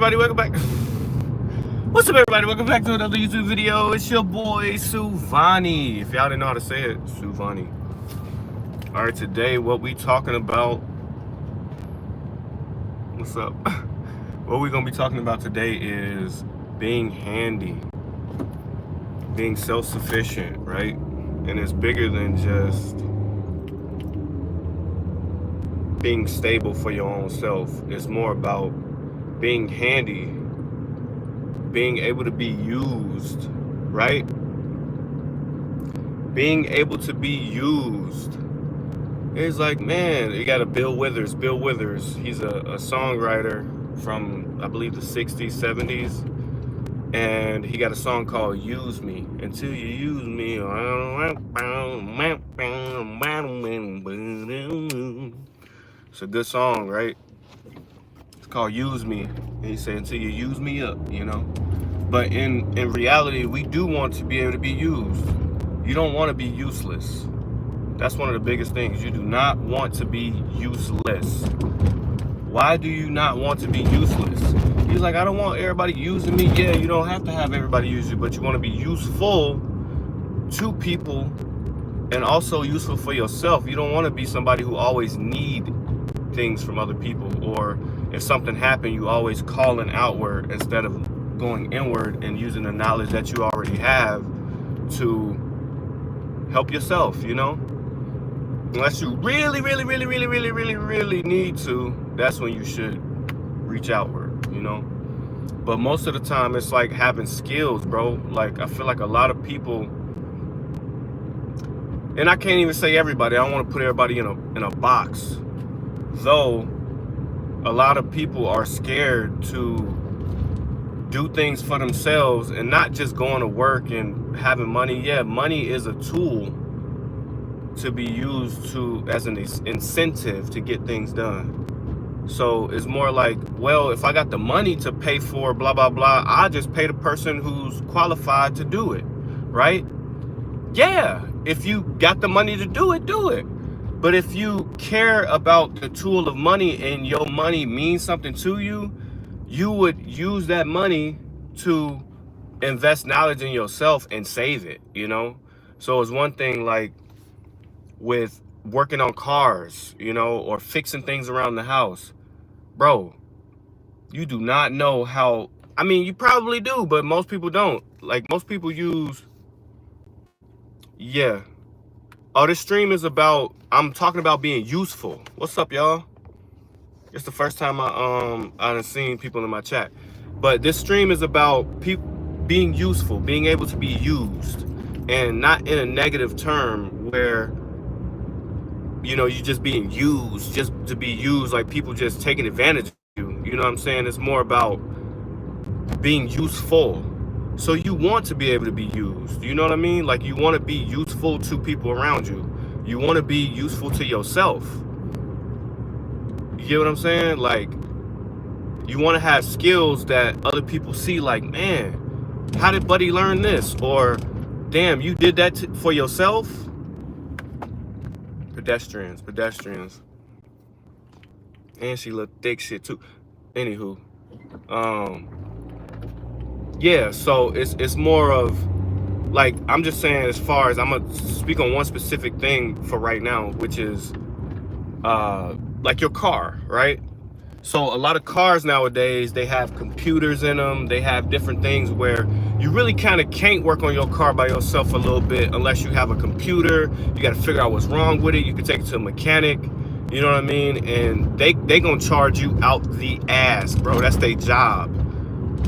everybody? Welcome back. What's up, everybody? Welcome back to another YouTube video. It's your boy, Suvani. If y'all didn't know how to say it, Suvani. All right, today, what we talking about... What's up? What we're going to be talking about today is being handy. Being self-sufficient, right? And it's bigger than just being stable for your own self. It's more about being handy, being able to be used, right? Being able to be used. It's like, man, you got a Bill Withers. Bill Withers, he's a songwriter from, I believe, the 60s, 70s. And he got a song called Use Me. Until you use me. It's a good song, right? It's called Use Me. And he said, until you use me up, you know? But in reality, we do want to be able to be used. You don't want to be useless. That's one of the biggest things. You do not want to be useless. Why do you not want to be useless? He's like, I don't want everybody using me. Yeah, you don't have to have everybody use you, but you want to be useful to people and also useful for yourself. You don't want to be somebody who always need things from other people, or if something happened, you always calling outward instead of going inward and using the knowledge that you already have to help yourself, you know? Unless you really need to, that's when you should reach outward, you know? But most of the time, it's like having skills, bro. Like, I feel like a lot of people, and I can't even say everybody, I don't want to put everybody in a box. Though, a lot of people are scared to do things for themselves and not just going to work and having money. Yeah, money is a tool to be used as an incentive to get things done. So it's more like, well, if I got the money to pay for blah, blah, blah, I just pay the person who's qualified to do it, right? Yeah, if you got the money to do it, do it. But if you care about the tool of money and your money means something to you, you would use that money to invest knowledge in yourself and save it, you know? So it's one thing like with working on cars, you know, or fixing things around the house. Bro, you do not know how, I mean, you probably do, but most people don't. Like, most people use, yeah. Oh, this stream is about, I'm talking about being useful. What's up, y'all? It's the first time I've seen people in my chat. But this stream is about people being useful, being able to be used, and not in a negative term where, you know, you just being used, just to be used, like people just taking advantage of you. You know what I'm saying? It's more about being useful. So you want to be able to be used. You know what I mean? Like, you want to be useful to people around you. You want to be useful to yourself. You get what I'm saying? Like, you want to have skills that other people see, like, man, how did Buddy learn this? Or, damn, you did that for yourself? Pedestrians. And she look thick shit too. Anywho, yeah, so it's more of like, I'm just saying, as far as, I'm gonna speak on one specific thing for right now, which is like your car, right? So a lot of cars nowadays, they have computers in them, they have different things where you really kind of can't work on your car by yourself a little bit unless you have a computer. You got to figure out what's wrong with it. You can take it to a mechanic, you know what I mean? And they gonna charge you out the ass, bro. That's their job.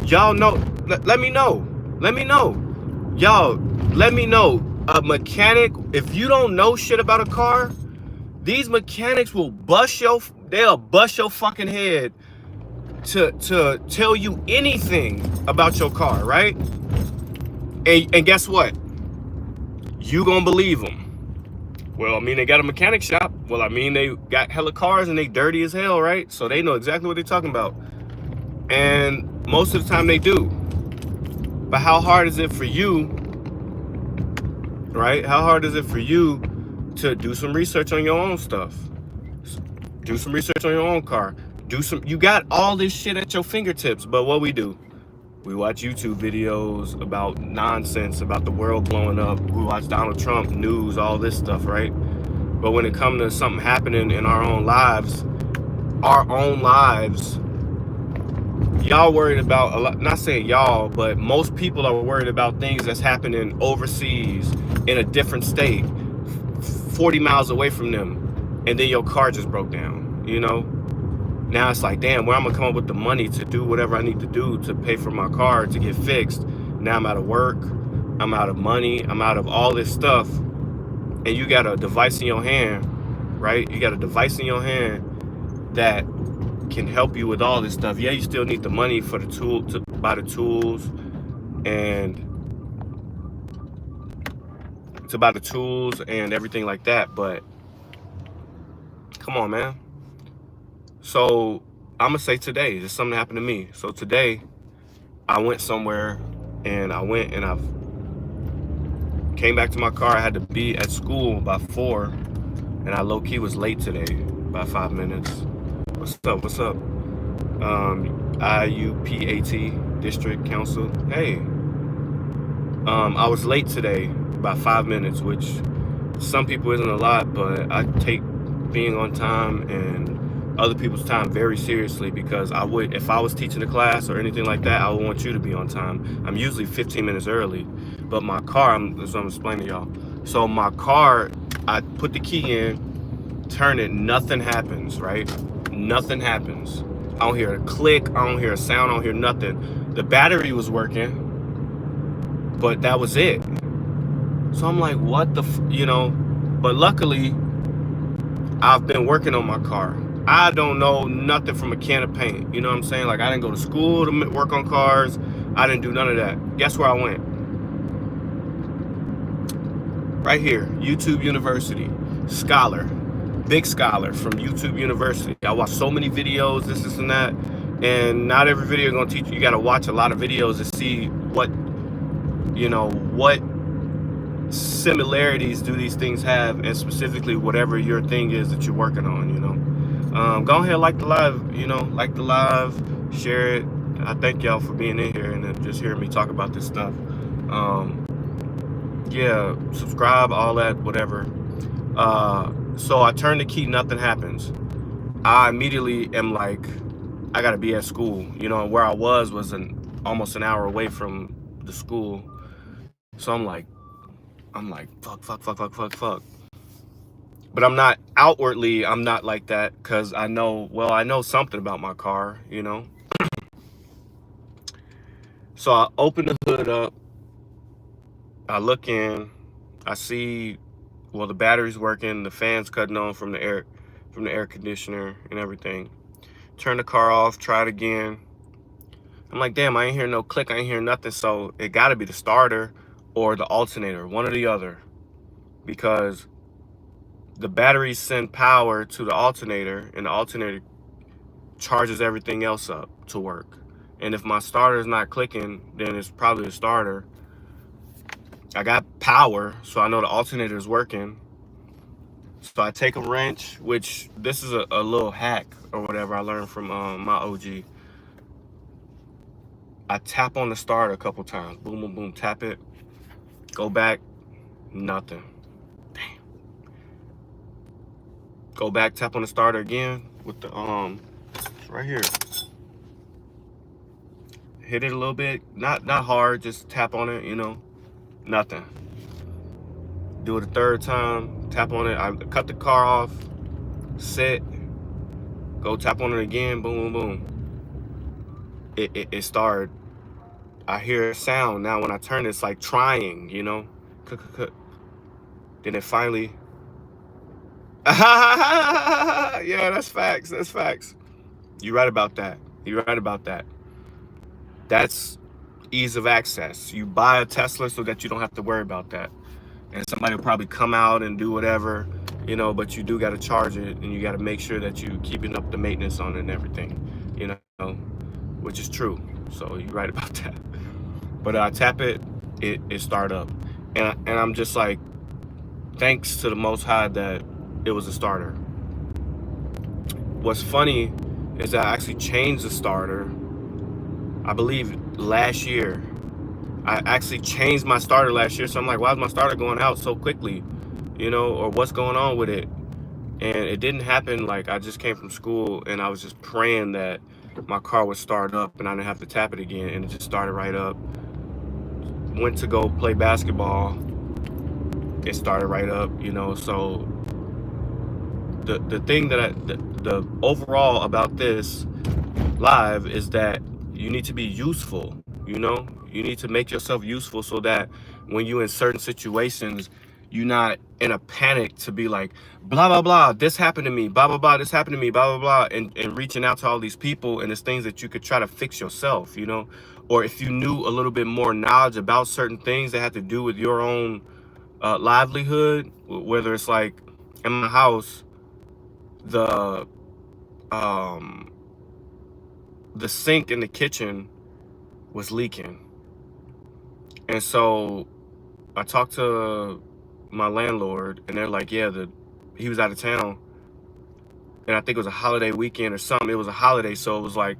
Y'all know, let me know. Y'all, let me know. A mechanic, if you don't know shit about a car, these mechanics will they'll bust your fucking head to tell you anything about your car, right? And guess what? You gonna believe them. Well, I mean, they got a mechanic shop. Well, I mean, they got hella cars and they dirty as hell, right? So they know exactly what they're talking about. And most of the time they do. But how hard is it for you, right? How hard is it for you to do some research on your own stuff? Do some research on your own car. You got all this shit at your fingertips, but what we do? We watch YouTube videos about nonsense, about the world blowing up. We watch Donald Trump news, all this stuff, right? But when it comes to something happening in our own lives, y'all worried about a lot, not saying y'all, but most people are worried about things that's happening overseas in a different state, 40 miles away from them, and then your car just broke down, you know? Now it's like, damn, where I'm gonna come up with the money to do whatever I need to do to pay for my car to get fixed? Now I'm out of work, I'm out of money, I'm out of all this stuff, and you got a device in your hand, right? You got a device in your hand that can help you with all this stuff. Yeah, you still need the money for the tool to buy the tools and everything like that, but come on, man. So I'm gonna say today, there's something that happened to me. So today I went somewhere and I came back to my car. I had to be at school by 4 and I low-key was late today by 5 minutes. What's up? IUPAT District Council. Hey, I was late today by 5 minutes, which some people isn't a lot, but I take being on time and other people's time very seriously, because if I was teaching a class or anything like that, I would want you to be on time. I'm usually 15 minutes early, but my car, that's what I'm explaining to y'all. So my car, I put the key in, turn it, nothing happens, right? Nothing happens. I don't hear a click, I don't hear a sound, I don't hear nothing. The battery was working, but that was it. So I'm like, what the, but luckily I've been working on my car. I don't know nothing from a can of paint. You know what I'm saying? Like, I didn't go to school to work on cars. I didn't do none of that. Guess where I went? Right here, YouTube University. Scholar. Big Scholar from YouTube University. I watched so many videos, this and that. And not every video is going to teach you. You got to watch a lot of videos to see what similarities do these things have, and specifically whatever your thing is that you're working on, go ahead, like the live, share it. I thank y'all for being in here and just hearing me talk about this stuff. Yeah, subscribe, all that, whatever. So I turn the key, nothing happens. I immediately am like, I gotta be at school, and where I was almost an hour away from the school. So I'm like, fuck. But I'm not outwardly, I'm not like that, because I know something about my car, So I open the hood up, I look in, I see, the battery's working, the fan's cutting on from the air conditioner and everything. Turn the car off, try it again. I'm like, damn, I ain't hear no click, I ain't hear nothing. So it gotta be the starter or the alternator, one or the other, because the batteries send power to the alternator and the alternator charges everything else up to work. And if my starter is not clicking, then it's probably the starter. I got power, so I know the alternator is working. So I take a wrench, which this is a little hack or whatever I learned from my OG. I tap on the starter a couple times. Boom, boom, boom, tap it. Go back, nothing. Damn. Go back, tap on the starter again with the, right here. Hit it a little bit, not hard, just tap on it, nothing. Do it a third time, tap on it. I cut the car off, sit, go tap on it again, boom, boom, boom. It started. I hear a sound now when I turn, it's like trying, Then it finally, yeah, that's facts. You're right about that. That's ease of access. You buy a Tesla so that you don't have to worry about that. And somebody will probably come out and do whatever, but you do got to charge it, and you got to make sure that you keeping up the maintenance on it and everything, which is true. So you're right about that. But I tap it, it start up. And I'm just like, thanks to the Most High that it was a starter. What's funny is that I actually changed the starter, I believe last year. I actually changed my starter last year, so I'm like, why is my starter going out so quickly? You know, or what's going on with it? And it didn't happen. Like, I just came from school and I was just praying that my car would start up and I didn't have to tap it again, and it just started right up. Went to go play basketball, it started right up, you know. So the thing that the overall about this live is that you need to be useful, you know. You need to make yourself useful so that when you in certain situations, you're not in a panic to be like, blah blah blah, this happened to me, blah blah blah, this happened to me, blah blah blah, and reaching out to all these people. And it's things that you could try to fix yourself, you know. Or if you knew a little bit more knowledge about certain things that have to do with your own livelihood, whether it's like in my house, the um the sink in the kitchen was leaking. And so I talked to my landlord, and they're like, yeah, he was out of town, and I think it was a holiday weekend or something. It was a holiday, so it was like,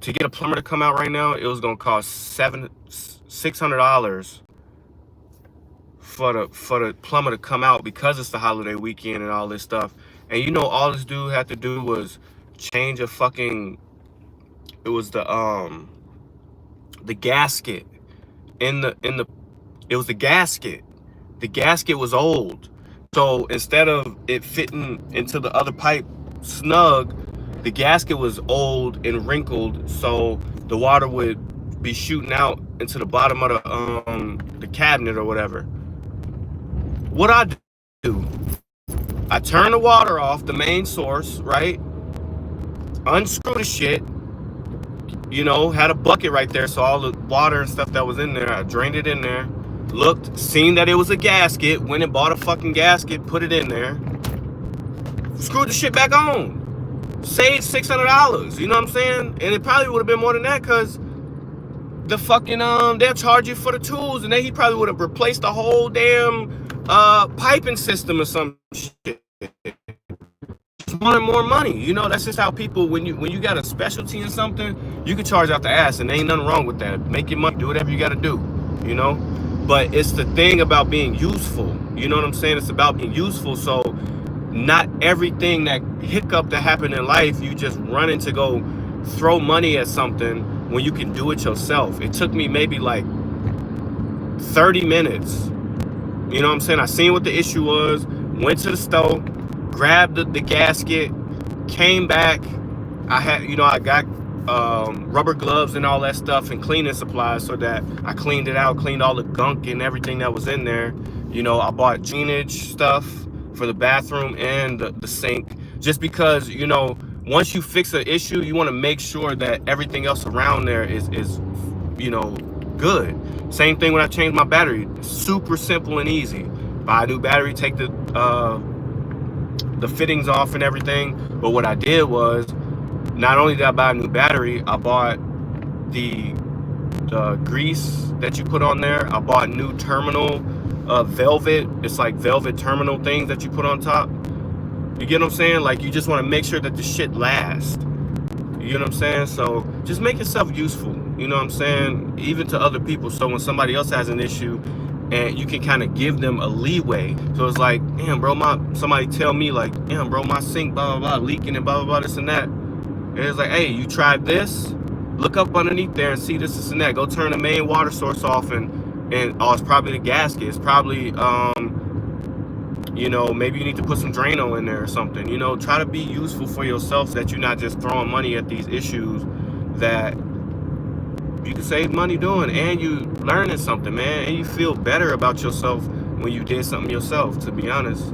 to get a plumber to come out right now, it was gonna cost $600 for the plumber to come out, because it's the holiday weekend and all this stuff. And you know, all this dude had to do was change a fucking, it was the gasket in the it was the gasket. The gasket was old. So instead of it fitting into the other pipe snug, the gasket was old and wrinkled, so the water would be shooting out into the bottom of the cabinet or whatever. What I do, I turn the water off, the main source, right? Unscrew the shit, you know, had a bucket right there, so all the water and stuff that was in there, I drained it in there, looked, seen that it was a gasket, went and bought a fucking gasket, put it in there, screwed the shit back on, saved $600, you know what I'm saying? And it probably would have been more than that, because the fucking, they'll charge you for the tools, and then he probably would have replaced the whole damn piping system or some shit. Just wanted more money, you know. That's just how people, when you got a specialty in something, you can charge out the ass, and there ain't nothing wrong with that. Make your money, do whatever you got to do, you know. But it's the thing about being useful, you know what I'm saying? It's about being useful. So not everything that hiccup that happened in life, you just running to go throw money at something when you can do it yourself. It took me maybe like 30 minutes. You know what I'm saying? I seen what the issue was, went to the store, grabbed the gasket, came back. I had, you know, I got rubber gloves and all that stuff and cleaning supplies, so that I cleaned it out, cleaned all the gunk and everything that was in there. You know, I bought drainage stuff for the bathroom and the sink, just because, you know, once you fix an issue, you want to make sure that everything else around there is you know, good. Same thing when I changed my battery. Super simple and easy. Buy a new battery, take the fittings off and everything. But what I did was, not only did I buy a new battery, I bought the grease that you put on there. I bought new terminal velvet. It's like velvet terminal things that you put on top. You get what I'm saying? Like, you just want to make sure that the shit lasts. You know what I'm saying? So just make yourself useful, you know what I'm saying? Even to other people. So when somebody else has an issue, and you can kind of give them a leeway. So it's like, damn, bro, somebody tell me like, damn, bro, my sink, blah, blah, blah, leaking and blah, blah, blah, this and that. And it's like, hey, you tried this? Look up underneath there and see this and that. Go turn the main water source off, and oh, it's probably the gasket. It's probably, you know, maybe you need to put some Drano in there or something. You know, try to be useful for yourself, so that you're not just throwing money at these issues that you can save money doing, and you learning something, man, and you feel better about yourself when you did something yourself, to be honest,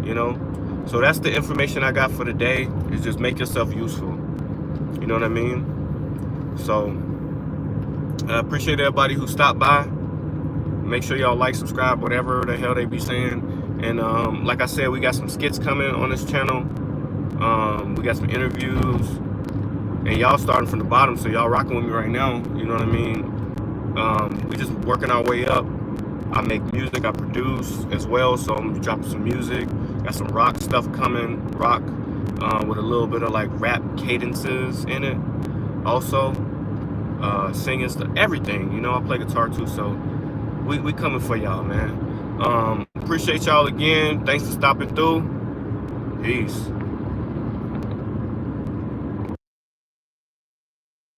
you know. So that's the information I got for today, is just make yourself useful, you know what I mean? So I appreciate everybody who stopped by. Make sure y'all like, subscribe, whatever the hell they be saying. And like I said, we got some skits coming on this channel. We got some interviews, and y'all starting from the bottom, so y'all rocking with me right now, you know what I mean? We just working our way up. I make music, I produce as well, so I'm dropping some music. Got some rock stuff coming, rock with a little bit of like rap cadences in it. Also, singing stuff, everything. You know, I play guitar too, so we coming for y'all, man. Appreciate y'all again. Thanks for stopping through. Peace.